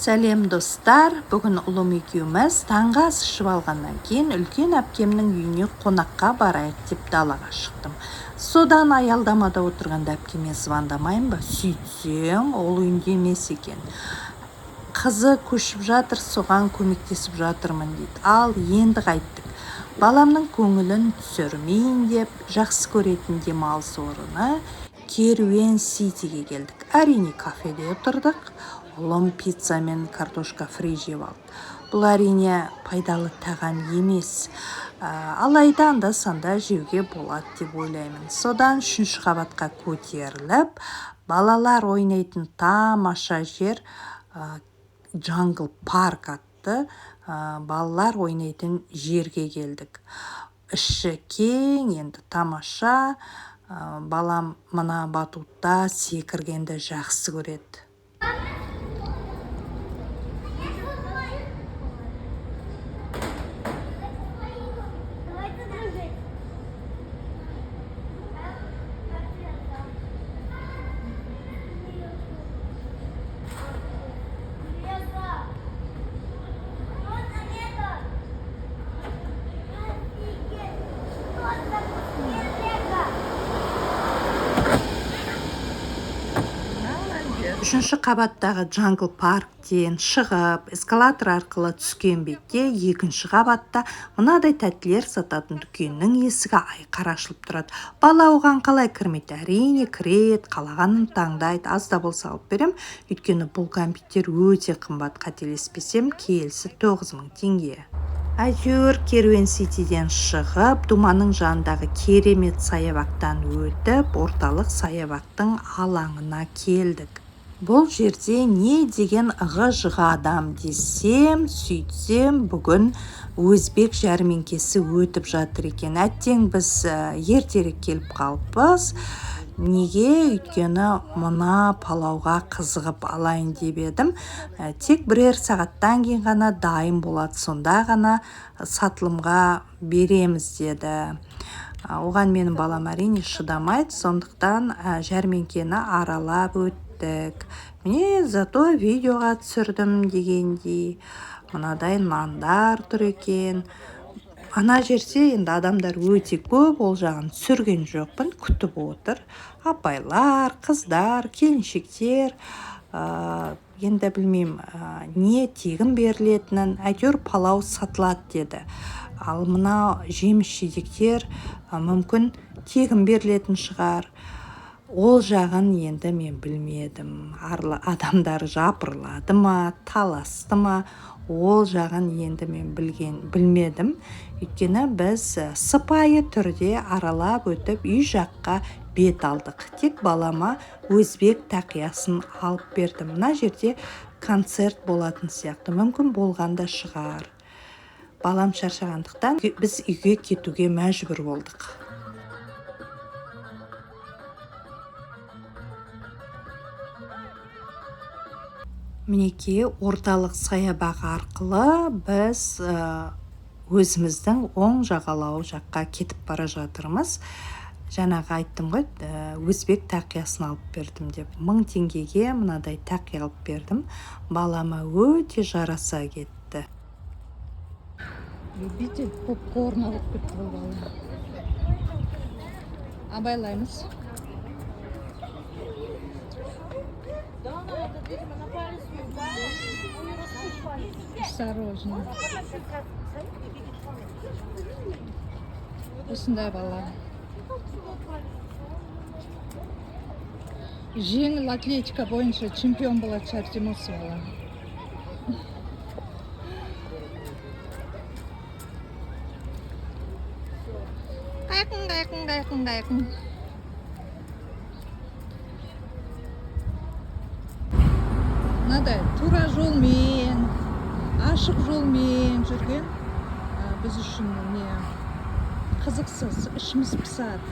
Сәлем достар, бүгін ұлым екеуміз таңғы ас ішіп алғаннан кейін үлкен әпкемнің үйіне қонаққа барайық деп далаға шықтым. Содан аялдамада отырғанда әпкеме звондамайын ба? Сөйтсем, ол үйінде емес екен. Қызы көшіп жатыр, соған көмектесіп жатырмын дейді. Ал енді қайттық. Баламның көңілін түсірмейін деп, жақсы көретін демалыс орны Керуен Ситиге келдік. Әрине кафеде отырдық. Ұлым пицца мен картошка фри жеп алды. Бұл әрине пайдалы тағам емес. Алайда анда-санда жеуге болады деп ойлаймын. Содан 3-ші қабатқа көтеріліп, балалар ойнайтын тамаша жер Джангл парк атты балалар ойнайтын жерге келдік. Іші кең, енді тамаша. Балам мына батутта секіргенді жақсы көреді. Үшінші қабаттағы Джангл парктен шығып, эскалатор арқылы түскен бетте 2-ші қабатта мынадай тәттілер сататын дүкеннің есігі айқара ашылып тұрады. Бала оған қалай кірмейді? Әрине кіреді, қалағанын таңдайды. Аз да болса алып берем, өйткені бұл компьютер өте қымбат, қателеспесем, келісі 9000 теңге. Әйтеуір Керуен Ситиден шығып, Думаның жанындағы керемет саябақтан өтіп, орталық саябақтың алаңына келдік. Бұл жерде не деген ығы-жығы адам десем, сөйтсем, бүгін өзбек жәрмеңкесі өтіп жатыр екен. Әттең біз ертерек келіп қалыппыз. Неге? Өйткені мына палауға қызығып алайын деп едім. Тек бірер сағаттан кейін ғана дайын болады, сонда ғана сатылымға береміз деді. Оған менің балам әрине шыдамайды, сондықтан жәрмеңкені аралап өттік. Міне, зато видеоға түсірдім дегендей. Мынадай нандар тұр екен. Ана жерде енді адамдар өте көп, ол жағын түсірген жоқпын, күтіп отыр. Апайлар, қыздар, келіншектер, енді білмеймін, не тегін берілетінін, әйтеуір палау сатылады деді. Ал мына жеміс-жидектер мүмкін тегін берілетін шығар. Ол жағын енді мен білмедім. Адамдар жапырлады ма, таласты ма, ол жағын енді мен білмедім. Өйткені біз сыпайы түрде аралап өтіп үй жаққа бет алдық. Тек балама өзбек тақиясын алып бердім. Мына жерде концерт болатын сияқты, мүмкін болғанда шығар. Балам шаршағандықтан біз үйге кетуге мәжбүр болдық. Мінекей орталық саябақ арқылы біз өзіміздің оң жағалау жаққа кетіп бара жатырмыз. Жаңағы айттым ғой, өзбек тақиясын алып бердім деп. 1000 теңгеге мынадай тақия алып бердім. Балама өте жараса кетті. Любитель попкорн алып кетті бұл бала. Абайлаймыз. Осторожно. Осындай бала. Жеңіл атлетика бойынша чемпион болады шығар демосы бала. Қайқын. Мынадай тура жолмен, ашық жолмен жүрген біз үшін қызықсыз, ішіміз пысады.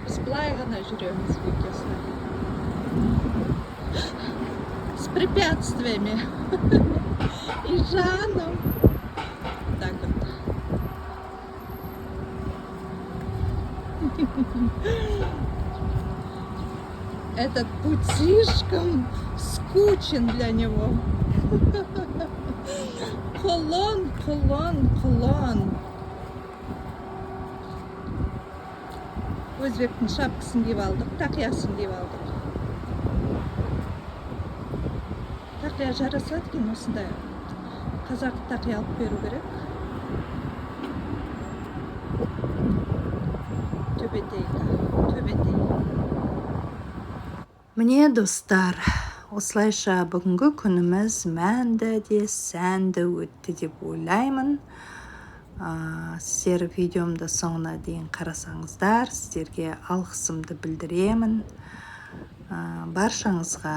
Біз былай ғана жүреміз бекесіне. С препятствиями. И жаном. Так вот. Этот путь слишком скучен для него. Құлын. Өзбектің шапкасын киіп алдық, тақиясын киіп алдық. Тақия жарасады екен осындай. Қазақ тақия алып беру керек. Төбетей. Міне достар, осылайша бүгінгі күніміз мәнді де сәнді өтті деп ойлаймын. Сіздер видеомды соңына дейін қарасаңыздар, сіздерге алғысымды білдіремін. Баршаңызға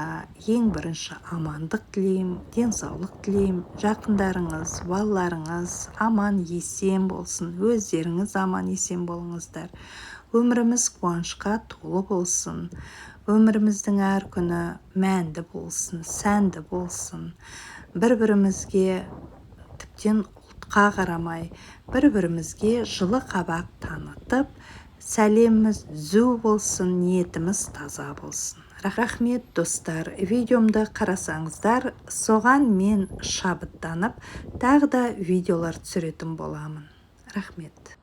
ең бірінші амандық тілеймін, денсаулық тілеймін. Жақындарыңыз, балаларыңыз аман есен болсын, өздеріңіз аман есен болыңыздар. Өміріміз қуанышқа толы болсын. Өміріміздің әр күні мәнді болсын, сәнді болсын. Бір-бірімізге тіптен ұлтқа қарамай, бір-бірімізге жылы қабақ танытып, сәлеміміз зу болсын, ниетіміз таза болсын. Рахмет достар, видеомды қарасаңыздар, соған мен шабыттанып, тағы да видеолар түсіретін боламын. Рахмет.